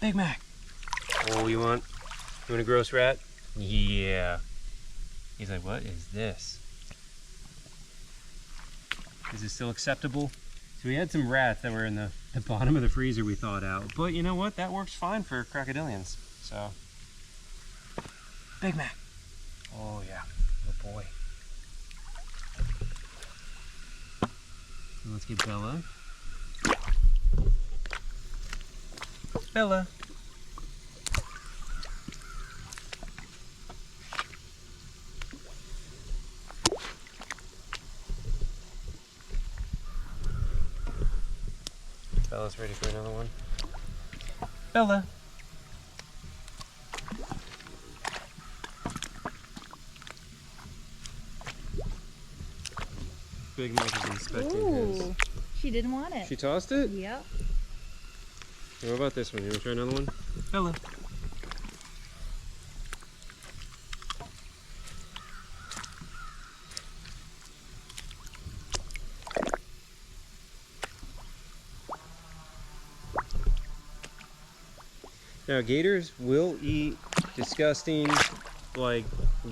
Big Mac. Oh, you want a gross rat? Yeah. He's like, what is this? Is this still acceptable? So we had some rats that were in the bottom of the freezer we thawed out. But you know what? That works fine for crocodilians. So, Big Mac. Oh yeah, good boy. Let's get Bella. Bella. Bella's ready for another one. Bella. Big Mac is inspecting his. She didn't want it. She tossed it? Yep. Hey, what about this one? You want to try another one? Bella. Now, gators will eat disgusting, like,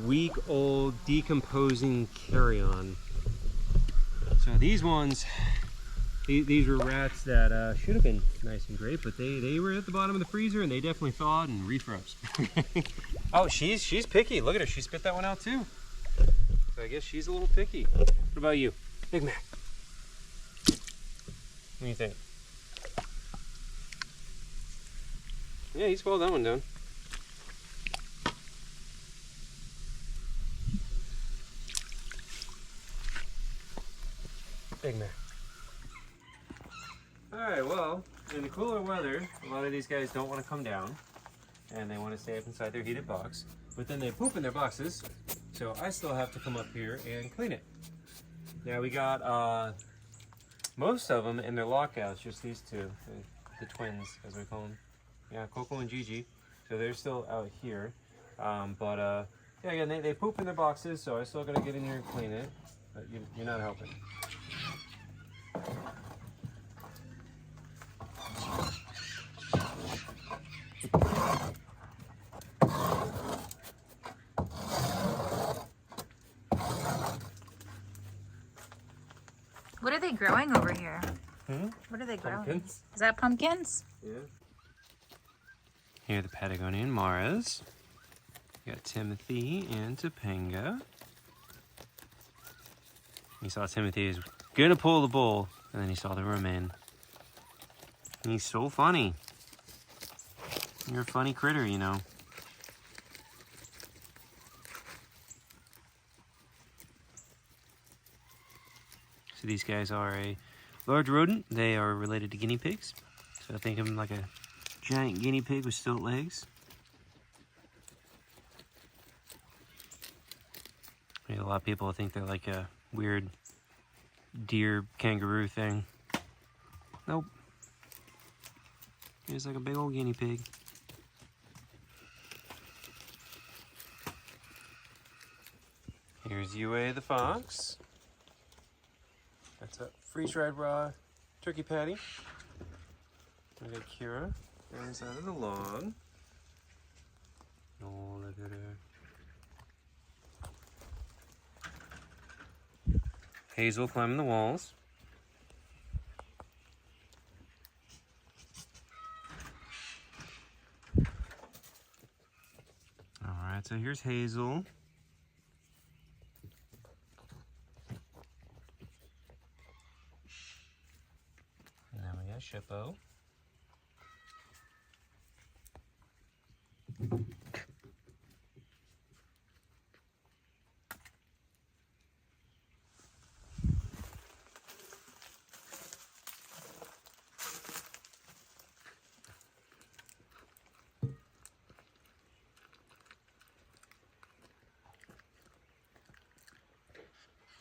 week-old, decomposing carrion. So these ones, these were rats that should have been nice and great, but they were at the bottom of the freezer and they definitely thawed and refroze. Oh, she's picky. Look at her. She spit that one out too. So I guess she's a little picky. What about you? Big Mac. What do you think? Yeah, he swallowed that one down. Big Mac. Alright, well, in the cooler weather, a lot of these guys don't want to come down and they want to stay up inside their heated box, but then they poop in their boxes, so I still have to come up here and clean it. Now we got most of them in their lockouts, just these two, the twins as we call them. Yeah, Coco and Gigi, so they're still out here. Yeah, again, they poop in their boxes, so I still gotta get in here and clean it, but you're not helping. What are they growing over here? What are they growing? Pumpkins. Is that pumpkins? Yeah. Here are the Patagonian Maras. You got Timothy and Topanga. You saw Timothy is gonna pull the bull, and then he saw the romaine. He's so funny. You're a funny critter, you know. So these guys are a large rodent. They are related to guinea pigs. So think of them like a giant guinea pig with stilt legs. A lot of people think they're like a weird deer kangaroo thing. Nope. He's like a big old guinea pig. Here's Yue the fox. That's a freeze-dried raw turkey patty. We got Kira on the side of the log. Oh, look at her. Hazel climbing the walls. Alright, so here's Hazel. And then we got Shippo.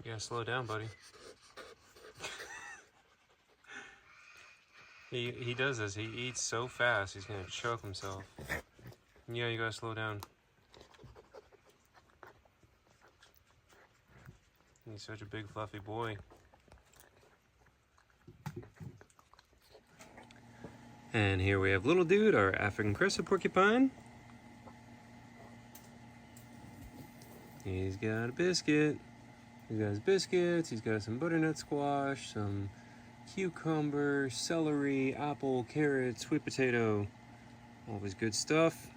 You gotta slow down, buddy. He does this. He eats so fast, he's gonna choke himself. Yeah, you gotta slow down. He's such a big fluffy boy. And here we have little dude, our African crested porcupine. He's got a biscuit. He's got his biscuits, he's got some butternut squash, some cucumber, celery, apple, carrot, sweet potato. Always good stuff.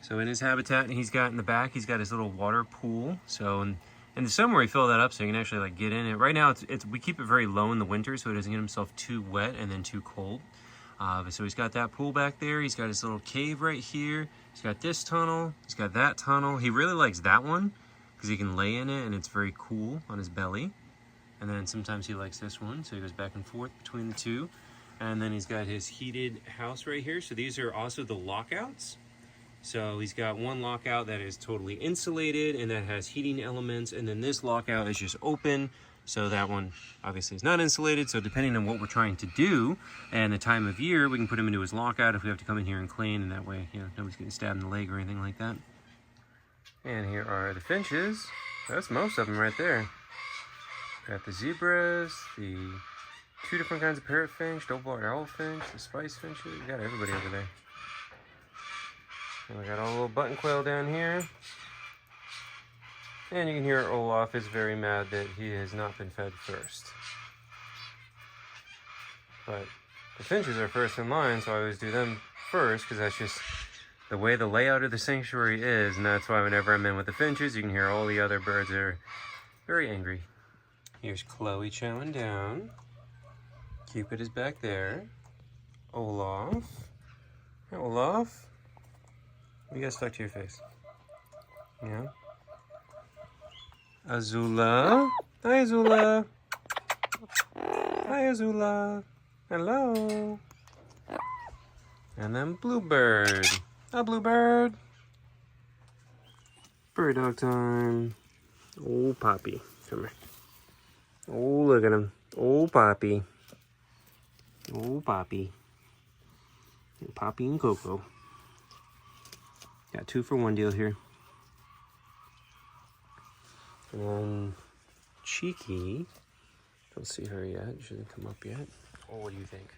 So in his habitat, he's got in the back, he's got his little water pool. So in the summer, we fill that up so you can actually like get in it. Right now, we keep it very low in the winter so he doesn't get himself too wet and then too cold. So he's got that pool back there. He's got his little cave right here. He's got this tunnel. He's got that tunnel. He really likes that one because he can lay in it and it's very cool on his belly. And then sometimes he likes this one, so he goes back and forth between the two. And then he's got his heated house right here. So these are also the lockouts. So he's got one lockout that is totally insulated and that has heating elements, and then this lockout is just open. So that one obviously is not insulated. So depending on what we're trying to do and the time of year, we can put him into his lockout if we have to come in here and clean, and that way, you know, nobody's getting stabbed in the leg or anything like that. And here are the finches. That's most of them right there. Got the zebras, the 2 different kinds of parrotfinch, double-barred owlfinch, the spice finches. We got everybody over there. And we got all the little button quail down here. And you can hear Olaf is very mad that he has not been fed first. But the finches are first in line, so I always do them first because that's just the way the layout of the sanctuary is. And that's why whenever I'm in with the finches, you can hear all the other birds are very angry. Here's Chloe chowing down. Cupid is back there. Olaf. Hey, Olaf. What you got stuck to your face? Yeah. Azula. Hi, Azula. Hi, Azula. Hello. And then Bluebird. Hi, Bluebird. Bird dog time. Oh, Poppy. Come here. Oh, look at him. Oh, Poppy. Oh, Poppy. And Poppy and Coco. Got 2-for-1 deal here. And then Cheeky. Don't see her yet. She hasn't come up yet. Oh, what do you think?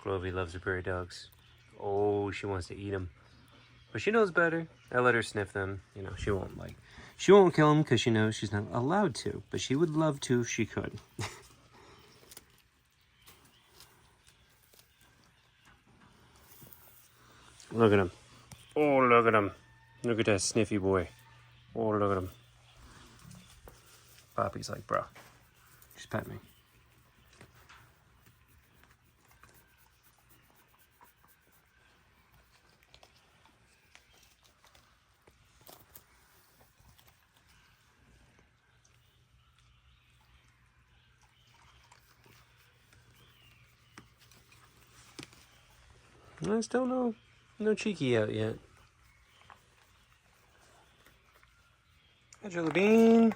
Glovey loves her prairie dogs. Oh, she wants to eat them. But she knows better. I let her sniff them. You know, she won't kill them because she knows she's not allowed to. But she would love to if she could. Look at him. Oh, look at him. Look at that sniffy boy. Oh, look at him. Poppy's like, bro, just pet me. I still no Cheeky out yet. Hi, Jelly Bean.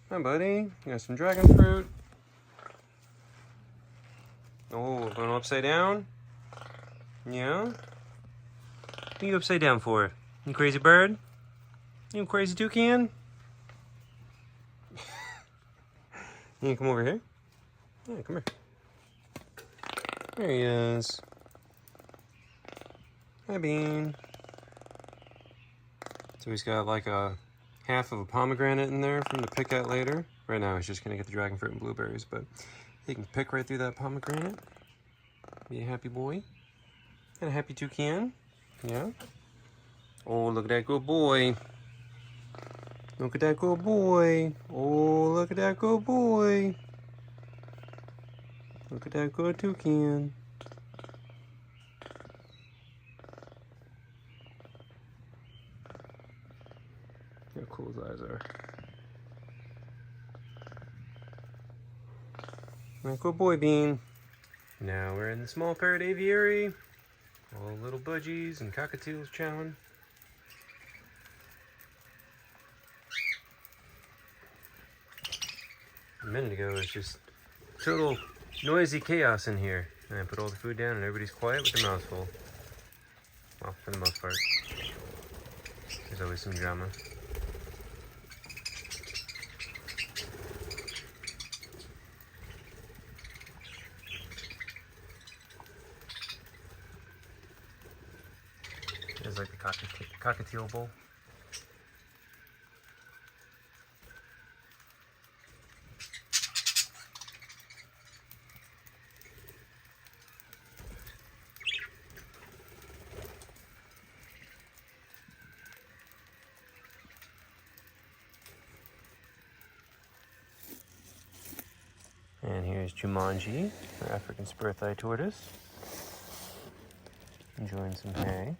Hi, buddy. You got some dragon fruit. Oh, going upside down? Yeah? What are you upside down for? You crazy bird? You crazy toucan? You come over here? Yeah, come here. There he is. Hi, Bean. So he's got like a half of a pomegranate in there for him to pick at later. Right now he's just gonna get the dragon fruit and blueberries, but he can pick right through that pomegranate. Be a happy boy. And a happy toucan. Yeah. Oh, look at that good boy. Look at that good boy. Oh, look at that good boy. Look at that good toucan. How cool his eyes are. Good boy, Bean. Now we're in the small parrot aviary. All the little budgies and cockatiels chowing. A minute ago, it was just total noisy chaos in here. And I put all the food down and everybody's quiet with their mouths full. Well, for the most part. There's always some drama. like the cockatiel bowl. And here's Jumanji, our African spur-thigh tortoise, enjoying some hay.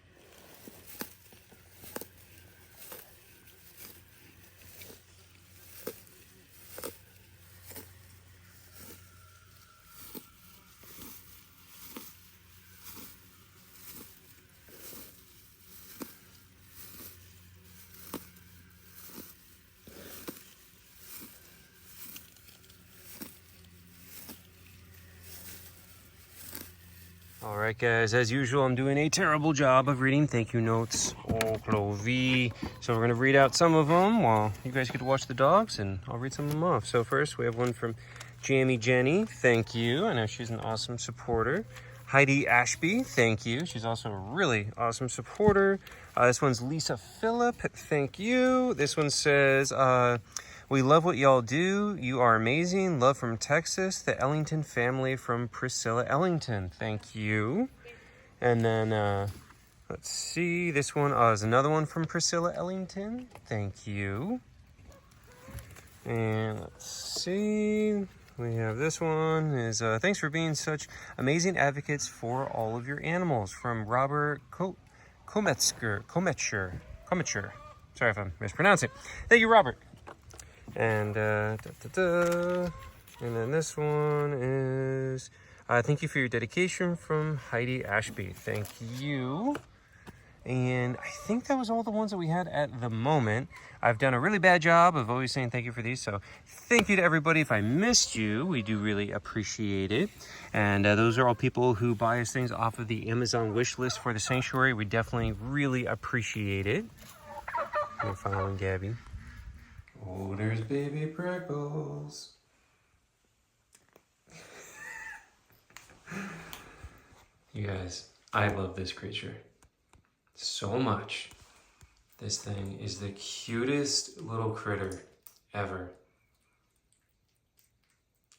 All right, guys, as usual, I'm doing a terrible job of reading thank you notes. Oh, Clovey. So we're going to read out some of them while you guys get to watch the dogs, and I'll read some of them off. So first, we have one from Jamie Jenny. Thank you. I know she's an awesome supporter. Heidi Ashby. Thank you. She's also a really awesome supporter. This one's Lisa Phillip. Thank you. This one says, we love what y'all do. You are amazing. Love from Texas. The Ellington family from Priscilla Ellington. Thank you. And then, let's see. This one is another one from Priscilla Ellington. Thank you. And let's see. We have this one is, thanks for being such amazing advocates for all of your animals. From Robert Kometcher. Sorry if I'm mispronouncing. Thank you, Robert. And and then this one is thank you for your dedication from Heidi Ashby. Thank you. And I think that was all the ones that we had at the moment. I've done a really bad job of always saying thank you for these, so thank you to everybody. If I missed you, we do really appreciate it. And those are all people who buy us things off of the Amazon wish list for the sanctuary. We definitely really appreciate it. We're following Gabby. Oh, there's baby Preckles. You guys, I love this creature so much. This thing is the cutest little critter ever.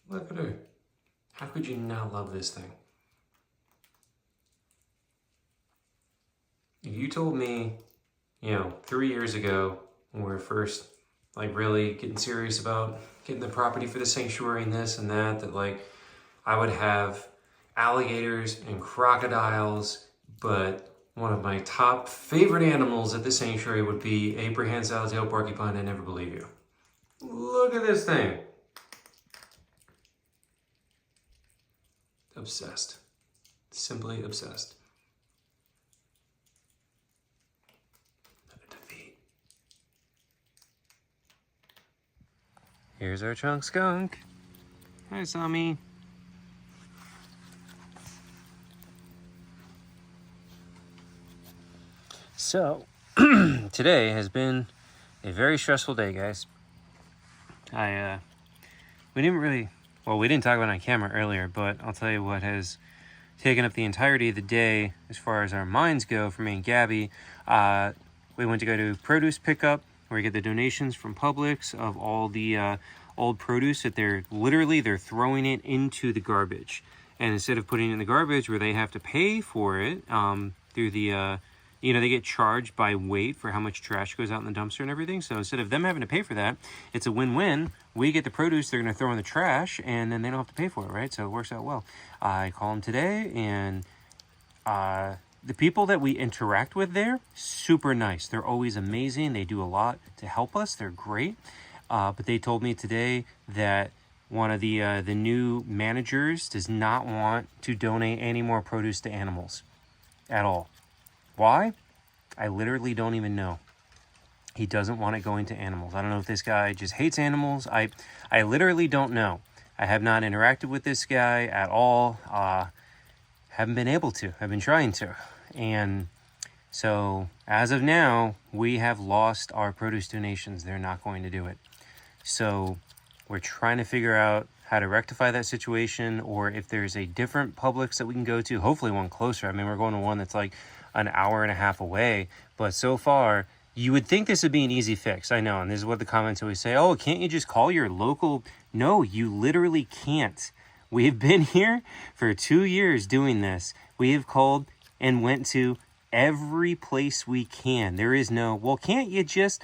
Look at her. How could you not love this thing? If you told me, 3 years ago when we were first really getting serious about getting the property for the sanctuary and this and that like I would have alligators and crocodiles, but one of my top favorite animals at the sanctuary would be a prehensile porcupine, I never believe you. Look at this thing. Obsessed. Simply obsessed. Here's our chunk skunk. Hi, Sammy. So, today has been a very stressful day, guys. We didn't talk about it on camera earlier, but I'll tell you what has taken up the entirety of the day as far as our minds go for me and Gabby. We went to go to produce pickup, where we get the donations from Publix of all the old produce that they're throwing it into the garbage. And instead of putting it in the garbage where they have to pay for it through the, they get charged by weight for how much trash goes out in the dumpster and everything. So instead of them having to pay for that, it's a win-win. We get the produce they're going to throw in the trash, and then they don't have to pay for it, right? So it works out well. I call them today, and the people that we interact with there, super nice. They're always amazing. They do a lot to help us. They're great. But they told me today that one of the new managers does not want to donate any more produce to animals at all. Why? I literally don't even know. He doesn't want it going to animals. I don't know if this guy just hates animals. I literally don't know. I have not interacted with this guy at all. Haven't been able to. I've been trying to. And so as of now, we have lost our produce donations. They're not going to do it. So we're trying to figure out how to rectify that situation, or if there's a different Publix that we can go to, hopefully one closer. I mean, we're going to one that's like an hour and a half away. But so far, you would think this would be an easy fix. I know, and this is what the comments always say. Oh, can't you just call your local? No, you literally can't. We've been here for 2 years doing this. We have called and went to every place we can. There is no, well, can't you just...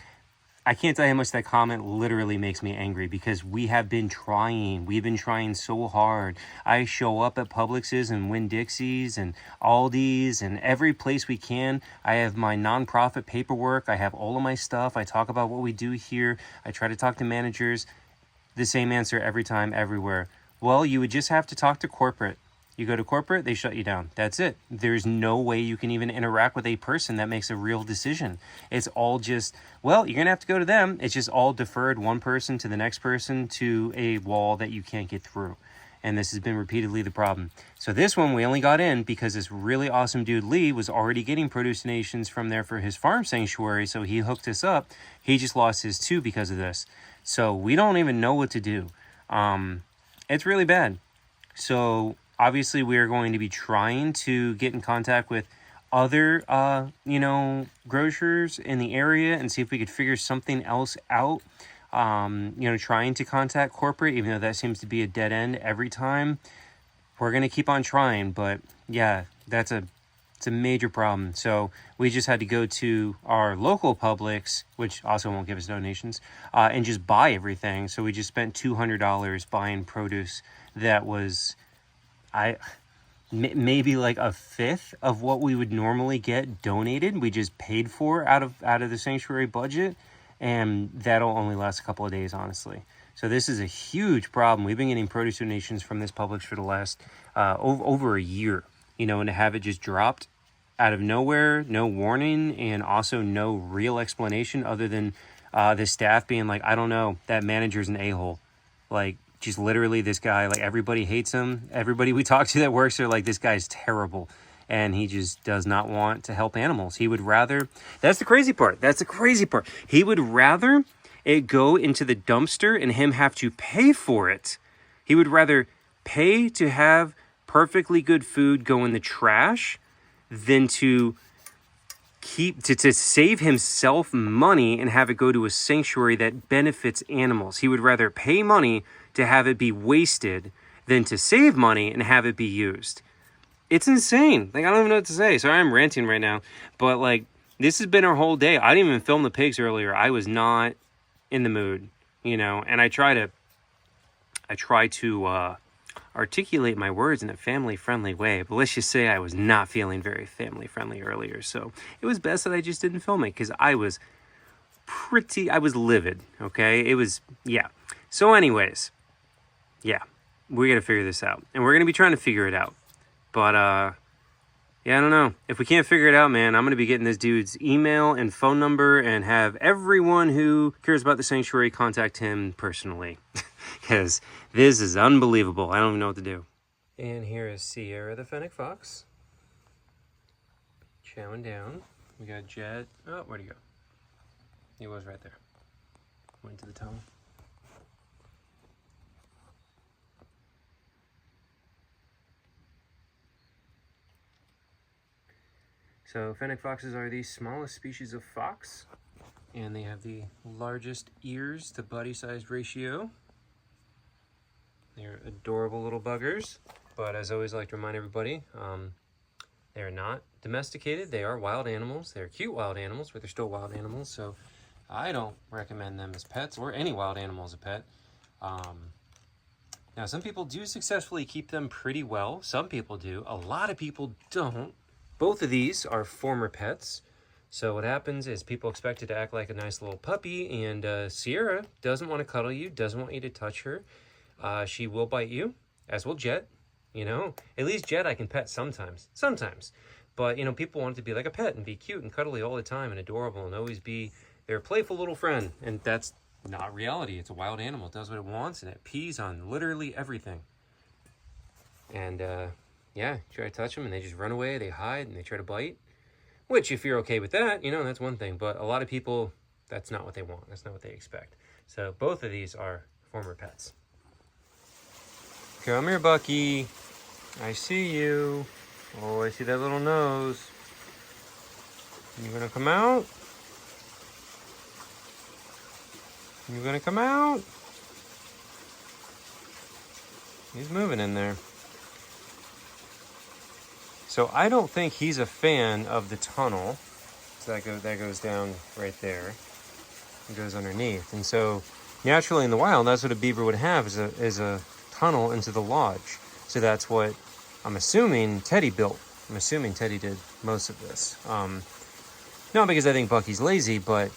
I can't tell you how much that comment literally makes me angry, because we have been trying. We've been trying so hard. I show up at Publix's and Winn-Dixie's and Aldi's and every place we can. I have my nonprofit paperwork. I have all of my stuff. I talk about what we do here. I try to talk to managers. The same answer every time, everywhere. Well, you would just have to talk to corporate. You go to corporate, they shut you down. That's it. There's no way you can even interact with a person that makes a real decision. It's all just, well, you're going to have to go to them. It's just all deferred, one person to the next person, to a wall that you can't get through. And this has been repeatedly the problem. So this one, we only got in because this really awesome dude, Lee, was already getting produce donations from there for his farm sanctuary. So he hooked us up. He just lost his too because of this. So we don't even know what to do. It's really bad. So... obviously, we are going to be trying to get in contact with other, grocers in the area and see if we could figure something else out. Trying to contact corporate, even though that seems to be a dead end every time. We're going to keep on trying, but yeah, it's a major problem. So we just had to go to our local Publix, which also won't give us donations, and just buy everything. So we just spent $200 buying produce that was... maybe like a fifth of what we would normally get donated. We just paid for out of the sanctuary budget, and that'll only last a couple of days, honestly. So this is a huge problem. We've been getting produce donations from this Publix for the last over a year, and to have it just dropped out of nowhere, no warning, and also no real explanation other than the staff being like, I don't know, that manager's an a-hole. Like, just literally this guy, like, everybody hates him. Everybody we talk to that works there, like, this guy's terrible. And he just does not want to help animals. He would rather... That's the crazy part. He would rather it go into the dumpster and him have to pay for it. He would rather pay to have perfectly good food go in the trash than to save himself money and have it go to a sanctuary that benefits animals. He would rather pay money to have it be wasted than to save money and have it be used. It's insane. Like, I don't even know what to say. Sorry, I'm ranting right now. But, like, this has been our whole day. I didn't even film the pigs earlier. I was not in the mood, and I try to articulate my words in a family-friendly way. But let's just say I was not feeling very family-friendly earlier. So it was best that I just didn't film it, because I was livid, okay? It was, yeah. So anyways... yeah, we got to figure this out. And we're going to be trying to figure it out. But, yeah, I don't know. If we can't figure it out, man, I'm going to be getting this dude's email and phone number and have everyone who cares about the sanctuary contact him personally. Because this is unbelievable. I don't even know what to do. And here is Sierra the fennec fox. Chowing down. We got Jet. Oh, where'd he go? He was right there. Went to the tunnel. So fennec foxes are the smallest species of fox, and they have the largest ears to body size ratio. They're adorable little buggers, but as I always like to remind everybody, they're not domesticated. They are wild animals. They're cute wild animals, but they're still wild animals, so I don't recommend them as pets, or any wild animal as a pet. Now, some people do successfully keep them pretty well. Some people do. A lot of people don't. Both of these are former pets. So what happens is people expect it to act like a nice little puppy, and Sierra doesn't want to cuddle you, doesn't want you to touch her. She will bite you, as will Jet. At least Jet I can pet sometimes. But, people want it to be like a pet and be cute and cuddly all the time and adorable and always be their playful little friend. And that's not reality. It's a wild animal. It does what it wants, and it pees on literally everything. And, yeah, try to touch them, and they just run away, they hide, and they try to bite. Which, if you're okay with that, that's one thing. But a lot of people, that's not what they want. That's not what they expect. So both of these are former pets. Come here, Bucky. I see you. Oh, I see that little nose. You gonna come out? You gonna come out? He's moving in there. So I don't think he's a fan of the tunnel. So that goes down right there. It goes underneath. And so naturally in the wild, that's what a beaver would have is a tunnel into the lodge. So that's what I'm assuming Teddy built. I'm assuming Teddy did most of this. Not because I think Bucky's lazy, but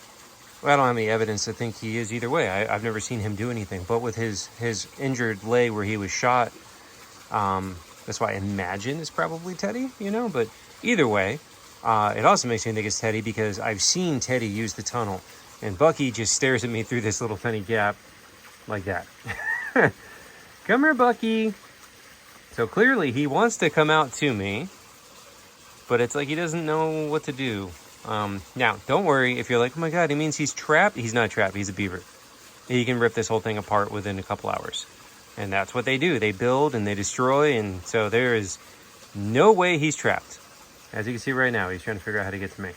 I don't have any evidence to think he is either way. I've never seen him do anything. But with his injured leg where he was shot, that's why I imagine it's probably Teddy, you know? But either way, it also makes me think it's Teddy because I've seen Teddy use the tunnel. And Bucky just stares at me through this little tiny gap like that. Come here, Bucky. So clearly he wants to come out to me, but it's like he doesn't know what to do. Now, don't worry if you're like, oh my God, it means he's trapped. He's not trapped. He's a beaver. He can rip this whole thing apart within a couple hours. And that's what they do. They build and they destroy. And so there is no way he's trapped. As you can see right now, he's trying to figure out how to get to me.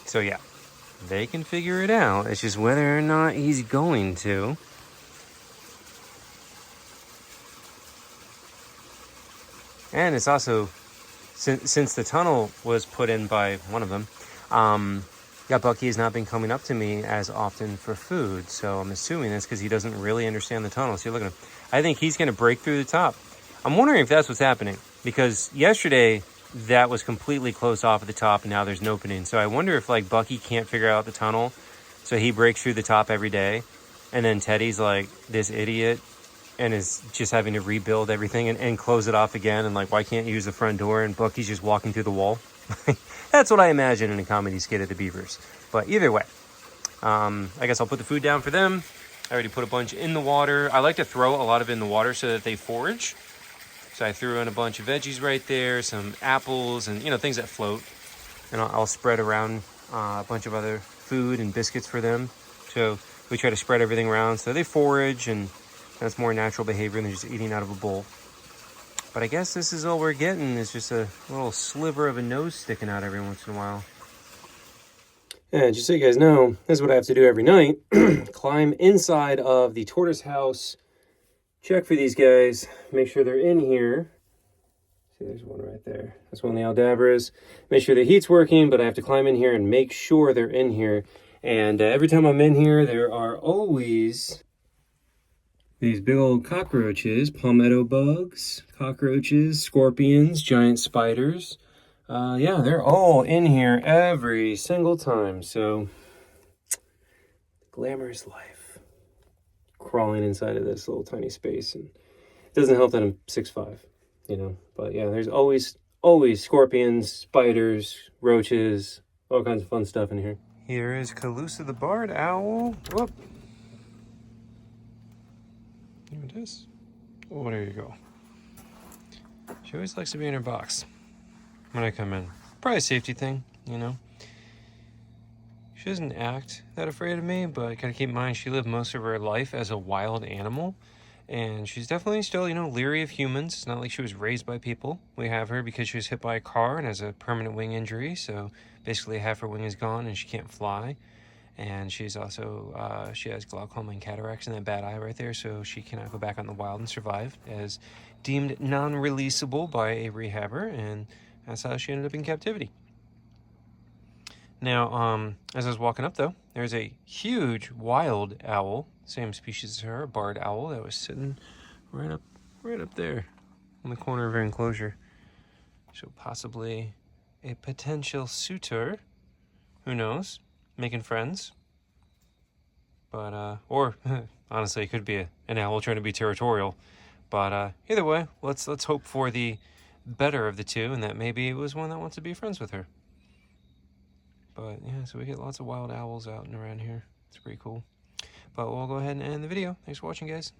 So yeah, they can figure it out. It's just whether or not he's going to. And it's also, since the tunnel was put in by one of them, yeah, Bucky has not been coming up to me as often for food. So I'm assuming that's because he doesn't really understand the tunnel. See, look at him. I think he's going to break through the top. I'm wondering if that's what's happening. Because yesterday, that was completely closed off at the top, and now there's an opening. So I wonder if, like, Bucky can't figure out the tunnel, so he breaks through the top every day. And then Teddy's like this idiot and is just having to rebuild everything and close it off again. And like, why can't you use the front door? And Bucky's just walking through the wall. That's what I imagine in a comedy skit of the Beavers. But either way, I guess I'll put the food down for them. I already put a bunch in the water. I like to throw a lot of it in the water so that they forage. So I threw in a bunch of veggies right there, some apples and, you know, things that float. And I'll spread around a bunch of other food and biscuits for them. So we try to spread everything around so they forage, and that's more natural behavior than just eating out of a bowl. But I guess this is all we're getting is just a little sliver of a nose sticking out every once in a while. And just so you guys know, this is what I have to do every night. Climb inside of the tortoise house, check for these guys, make sure they're in here. See, there's one right there. That's one of the Aldabras. Make sure the heat's working, but I have to climb in here and make sure they're in here. And every time I'm in here, there are always these big old cockroaches, palmetto bugs, cockroaches, scorpions, giant spiders. Yeah, they're all in here every single time. So, glamorous life. Crawling inside of this little tiny space. And it doesn't help that I'm 6'5", you know. But yeah, there's always scorpions, spiders, roaches, all kinds of fun stuff in here. Here is Calusa the barred owl. Whoop. Here it is. Oh, there you go. She always likes to be in her box when I come in. Probably a safety thing, you know. She doesn't act that afraid of me, but gotta keep in mind she lived most of her life as a wild animal. And she's definitely still, you know, leery of humans. It's not like she was raised by people. We have her because she was hit by a car and has a permanent wing injury. So basically half her wing is gone and she can't fly. And she's also, she has glaucoma and cataracts in that bad eye right there. So she cannot go back out in the wild and survive, as deemed non-releasable by a rehabber. And that's how she ended up in captivity. Now, as I was walking up, though, there's a huge wild owl, same species as her, a barred owl, that was sitting right up there in the corner of her enclosure. So possibly a potential suitor, who knows, making friends. But, or, honestly, it could be an owl trying to be territorial. But either way, let's hope for the better of the two, and that maybe it was one that wants to be friends with her. But yeah, so we get lots of wild owls out and around here. It's pretty cool. But we'll go ahead and end the video. Thanks for watching, guys.